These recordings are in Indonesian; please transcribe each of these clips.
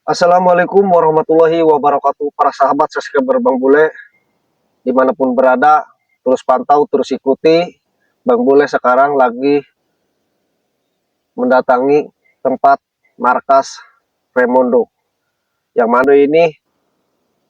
Assalamualaikum warahmatullahi wabarakatuh. Para sahabat subscriber Bang Bule, dimanapun berada, terus pantau, terus ikuti. Bang Bule sekarang lagi mendatangi tempat markas Remondo. Yang mana ini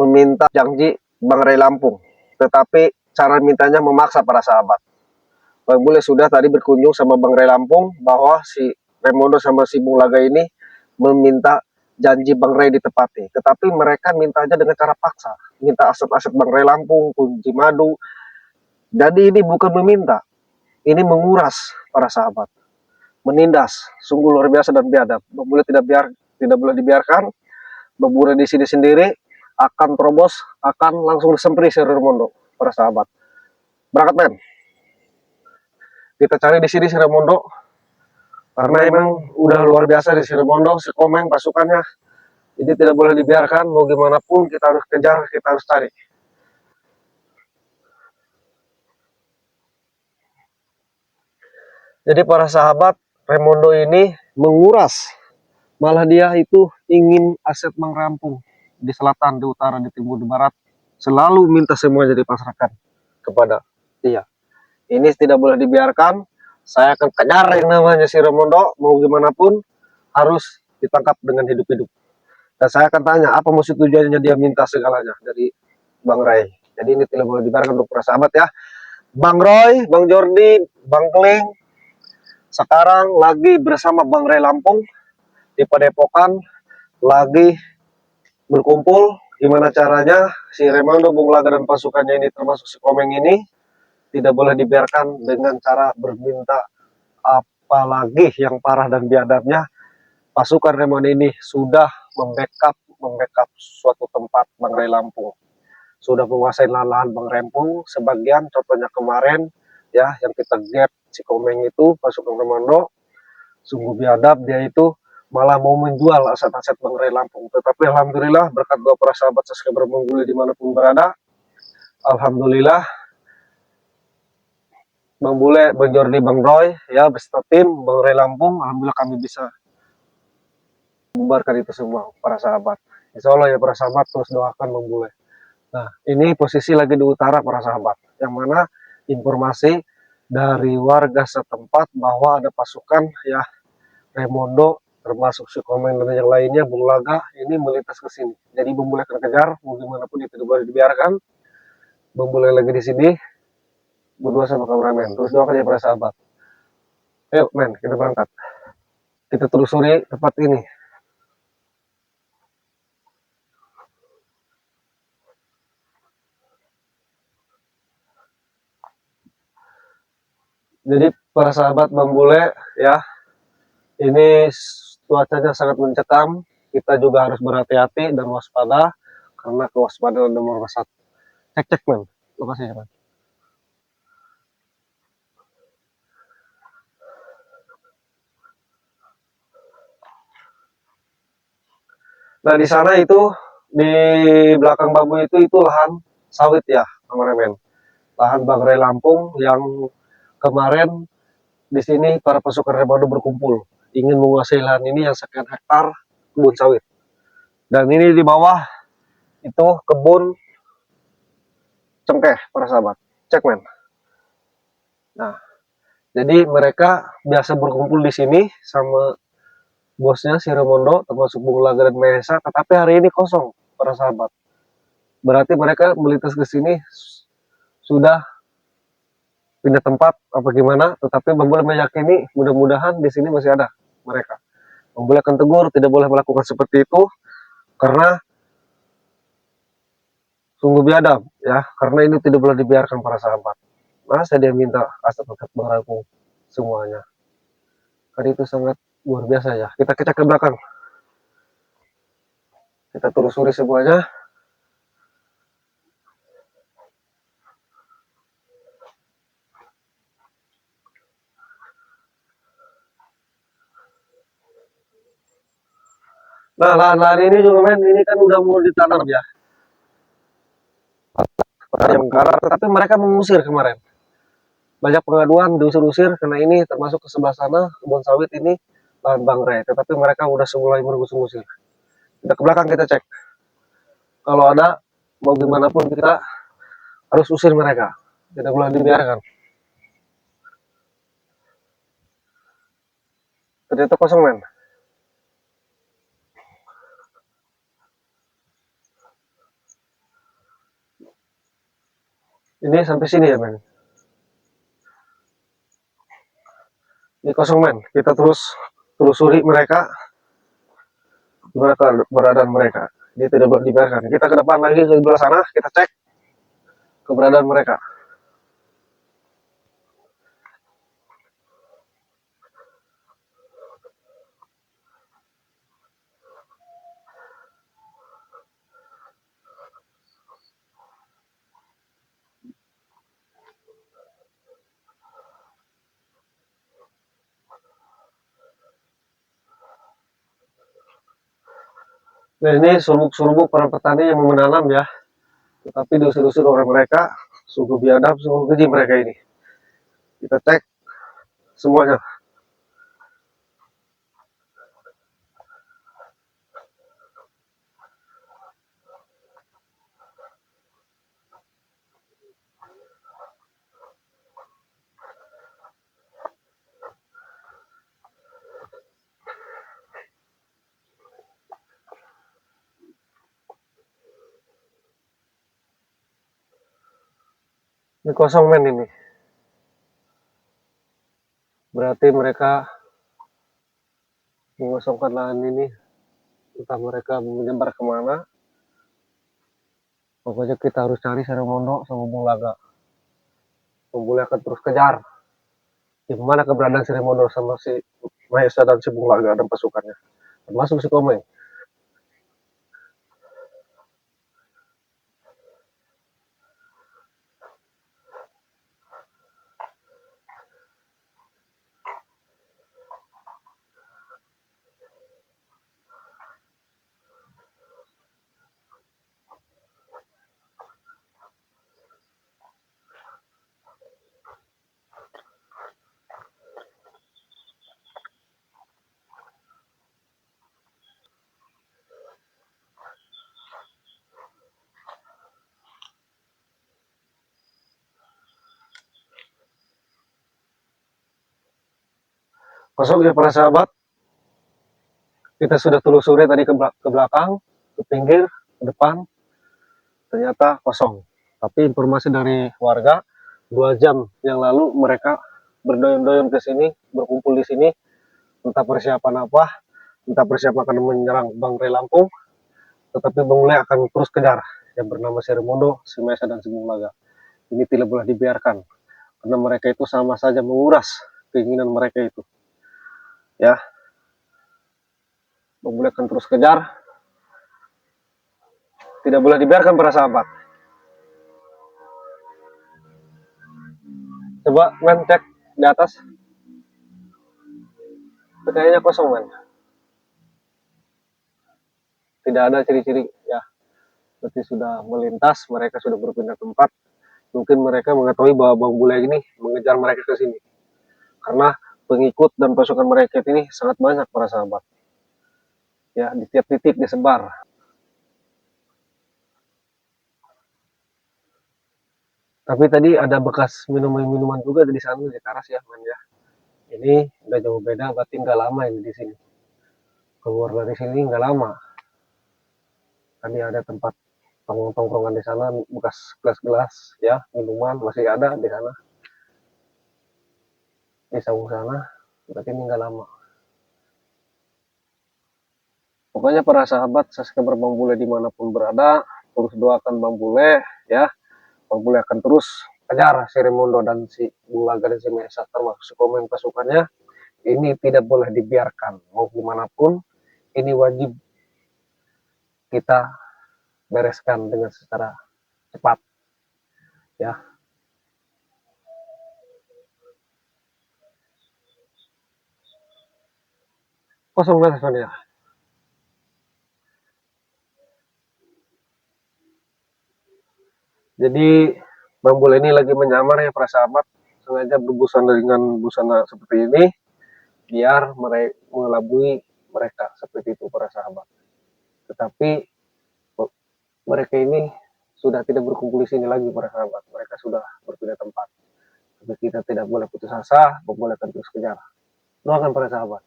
meminta janji Bang Ray Lampung. Tetapi cara mintanya memaksa para sahabat. Bang Bule sudah tadi berkunjung sama Bang Ray Lampung bahwa si Remondo sama si Bung Laga ini meminta janji Bang Ray ditepati. Tetapi mereka minta aja dengan cara paksa. Minta aset-aset Bang Ray Lampung, kunci madu. Jadi ini bukan meminta, ini menguras para sahabat. Menindas, sungguh luar biasa dan biadab. Bang Bule tidak boleh dibiarkan. Bang Bule di sini sendiri akan terobos, akan langsung disempri si Remondo, para sahabat. Berangkat men. Kita cari di sini si Remondo, karena emang udah luar biasa di si Remondo, si Komeng pasukannya. Jadi tidak boleh dibiarkan, mau gimana pun kita harus kejar, kita harus cari. Jadi para sahabat, Remondo ini menguras, malah dia itu ingin aset merampung di selatan, di utara, di timur, di barat, selalu minta semua jadi pasrahkan kepada dia. Ini tidak boleh dibiarkan. Saya akan kejar yang namanya si Remondo, mau gimana pun harus ditangkap dengan hidup-hidup. Dan saya akan tanya apa maksud tujuannya dia minta segalanya dari Bang Ray. Jadi ini tidak boleh dibiarkan untuk para sahabat ya. Bang Roy, Bang Jordi, Bang Kling sekarang lagi bersama Bang Ray Lampung di Padepokan, lagi berkumpul. Gimana caranya si Remondo, Bung Laga dan pasukannya ini termasuk si Komeng ini tidak boleh dibiarkan dengan cara berminta. Apalagi yang parah dan biadabnya, pasukan Remondo ini sudah membackup suatu tempat Bang Ray Lampung. Sudah menguasai lahan Bang Rempung sebagian, contohnya kemarin ya yang kita gap si Komeng itu pasukan Remondo, sungguh biadab, dia itu malah mau menjual aset-aset Bang Ray Lampung. Tetapi alhamdulillah berkat doa para sahabat subscriber Bang Bule dimanapun berada, alhamdulillah Bang Bule, Bang Jordi, Bang Roy ya beserta tim Bang Ray Lampung, alhamdulillah kami bisa membubarkan itu semua para sahabat. Insya Allah ya para sahabat, terus doakan Bang Bule. Nah, ini posisi lagi di utara para sahabat, yang mana informasi dari warga setempat bahwa ada pasukan ya Remondo termasuk si Komeng dan yang lainnya, Bung Laga ini melintas ke sini. Jadi Bung Bule akan kejar, mau gimana pun itu tidak boleh dibiarkan. Bung Bule lagi di sini berdua sama kameramen. Terus doakan ya para sahabat. Ayo men, kita berangkat. Kita telusuri tempat ini. Jadi para sahabat Bang Bule ya, ini cuacanya sangat mencekam. Kita juga harus berhati-hati dan waspada karena kewaspadaan nomor satu. Cek men, lokasinya men. Nah di sana itu di belakang bambu itu lahan sawit ya kameramen. Lahan Bang Ray Lampung yang kemarin di sini para pasukan Remondo berkumpul ingin menguasai lahan ini yang sekian hektar kebun sawit. Dan ini di bawah itu kebun cengkeh para sahabat. Cek men. Nah, jadi mereka biasa berkumpul di sini sama bosnya si Remondo termasuk Bung Laga dan Mahesa, tetapi hari ini kosong para sahabat. Berarti mereka melintas ke sini sudah pindah tempat apa gimana, tetapi Bang Bule meyakini mudah-mudahan di sini masih ada mereka. Bang Bule akan tegur, tidak boleh melakukan seperti itu karena sungguh biadab ya, karena ini tidak boleh dibiarkan para sahabat. Masa dia minta aset-aset Bang Rangkung semuanya, kan itu sangat luar biasa ya. Kita cek ke belakang, kita telusuri semuanya. Nah, lahan-lahan ini juga men, ini kan udah mulai ditanam ya. Yang karat, tetapi mereka mengusir kemarin. Banyak pengaduan diusir-usir karena ini termasuk ke sebelah sana kebun sawit ini lahan Bang Ray, tetapi mereka udah mulai mengusir-usir. Kita ke belakang, kita cek. Kalau ada, mau gimana pun kita harus usir mereka. Tidak boleh dibiarkan. Ternyata kosong, men. Ini sampai sini ya, men. Ini kosong, men. Kita terus telusuri mereka, gimana keberadaan mereka. Dia tidak boleh dibiarkan. Kita ke depan lagi ke sebelah sana, kita cek keberadaan mereka. Nah, ini surbuk-surbuk para petani yang mau menanam ya. Tetapi diusir-usir oleh mereka, sungguh biadab, sungguh keji mereka ini. Kita cek semuanya. Ini kosong, men, ini. Berarti mereka mengosongkan lahan ini. Entah mereka menyebar kemana. Pokoknya kita harus cari Sarimondo sama Bung Laga. Bung Bule akan terus kejar. Di mana keberadaan Sarimondo sama si Mahesa dan si Bung Laga dan pasukannya. Termasuk si Komeng. Kosong ya para sahabat. Kita sudah telusuri tadi ke belakang, ke pinggir, ke depan. Ternyata kosong. Tapi informasi dari warga, 2 jam yang lalu mereka berdoyong-doyong ke sini, berkumpul di sini, entah persiapan apa, entah persiapan akan menyerang Bang Rey Lampung, tetapi Bang Ule akan terus kejar yang bernama Sarimondo, si Mesa dan si Bung Laga. Ini tidak boleh dibiarkan, karena mereka itu sama saja menguras keinginan mereka itu. Ya, Bang Ule akan terus kejar, tidak boleh dibiarkan para sahabat. Coba men cek di atas, kayaknya kosong, men. Tidak ada ciri-ciri ya, berarti sudah melintas, mereka sudah berpindah tempat. Mungkin mereka mengetahui bahwa Bang Bule ini mengejar mereka ke sini, karena pengikut dan pasukan mereka ini sangat banyak para sahabat. Ya, di tiap titik disebar. Tapi tadi ada bekas minuman juga di sana di teras ya, men ya. Ini udah jauh beda, berarti nggak lama ini di sini. Keluar dari sini nggak lama. Tadi ada tempat tongkrongan di sana, bekas gelas-gelas ya, minuman masih ada di sana. Di saung sana, berarti ini nggak lama. Pokoknya para sahabat, subscriber Bang Bule dimanapun berada, terus doakan Bang Bule ya. Bang Bule akan terus kejar si Raimundo dan si Bung Laga dan si Mesa, termasuk si Komeng pasukannya. Ini tidak boleh dibiarkan, mau gimana pun ini wajib kita bereskan dengan secara cepat ya. Kosong ya. Jadi Bang Bule ini lagi menyamar ya para sahabat, sengaja berbusana dengan busana seperti ini biar mereka mengelabui mereka seperti itu para sahabat. Tetapi mereka ini sudah tidak berkumpul di sini lagi para sahabat. Mereka sudah berpindah tempat. Tapi kita tidak boleh putus asa, membolehkan terus kejar. Doakan para sahabat.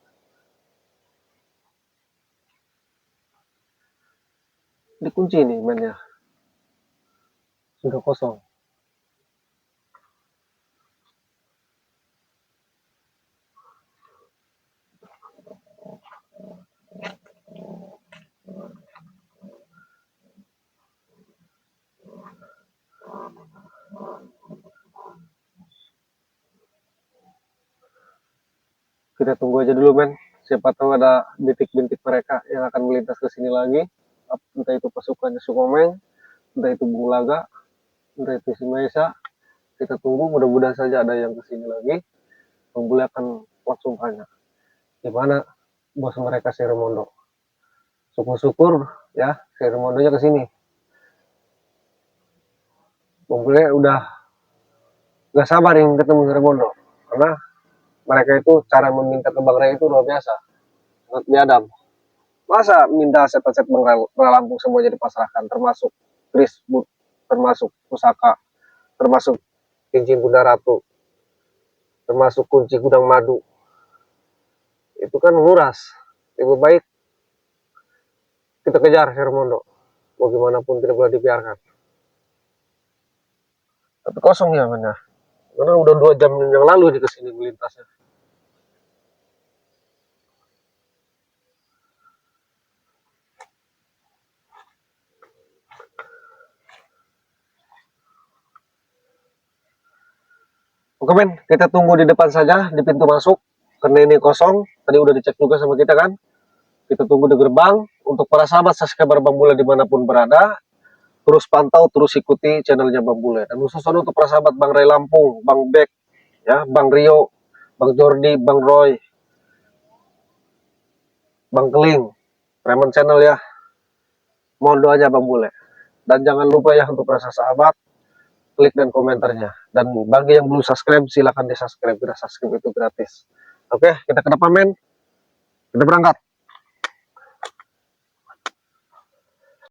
Dikunci nih mainnya. Sudah kosong. Kita tunggu aja dulu men. Siapa tahu ada bintik-bintik mereka yang akan melintas ke sini lagi. Entah itu pasukannya Sukomeng, entah itu Bung Laga, entah itu si Maesa. Kita tunggu, mudah-mudahan saja ada yang ke sini lagi. Bang Bule akan langsung tanya, gimana bos mereka si Remondo? Syukur-syukur ya, si Remondonya ke sini. Bang Bule udah gak sabar ingin ketemu si Remondo. Karena mereka itu cara meminta ke Bang Ray itu luar biasa. Sangat biadab. Masa minta aset-aset Bang Lampung semua jadi pasrahkan, termasuk Chris Boot, termasuk pusaka, termasuk cincin Bunda Ratu, termasuk kunci gudang madu. Itu kan menguras. Lebih baik kita kejar Hermondo. Bagaimanapun tidak boleh dibiarkan. Tapi kosong ya mana? Karena udah 2 jam yang lalu di kesini melintasnya. Oke men, kita tunggu di depan saja, di pintu masuk. Karena ini kosong, tadi udah dicek juga sama kita kan. Kita tunggu di gerbang. Untuk para sahabat subscriber Bang Bule dimanapun berada, terus pantau, terus ikuti channelnya Bang Bule. Dan khususnya untuk para sahabat Bang Ray Lampung, Bang Bek, ya, Bang Rio, Bang Jordi, Bang Roy, Bang Keling, Raymond Channel ya. Mohon doanya Bang Bule. Dan jangan lupa ya untuk para sahabat, klik dan komentarnya. Dan bagi yang belum subscribe, silahkan di subscribe. Kita subscribe itu gratis. Oke, kita ke depan men. Kita berangkat.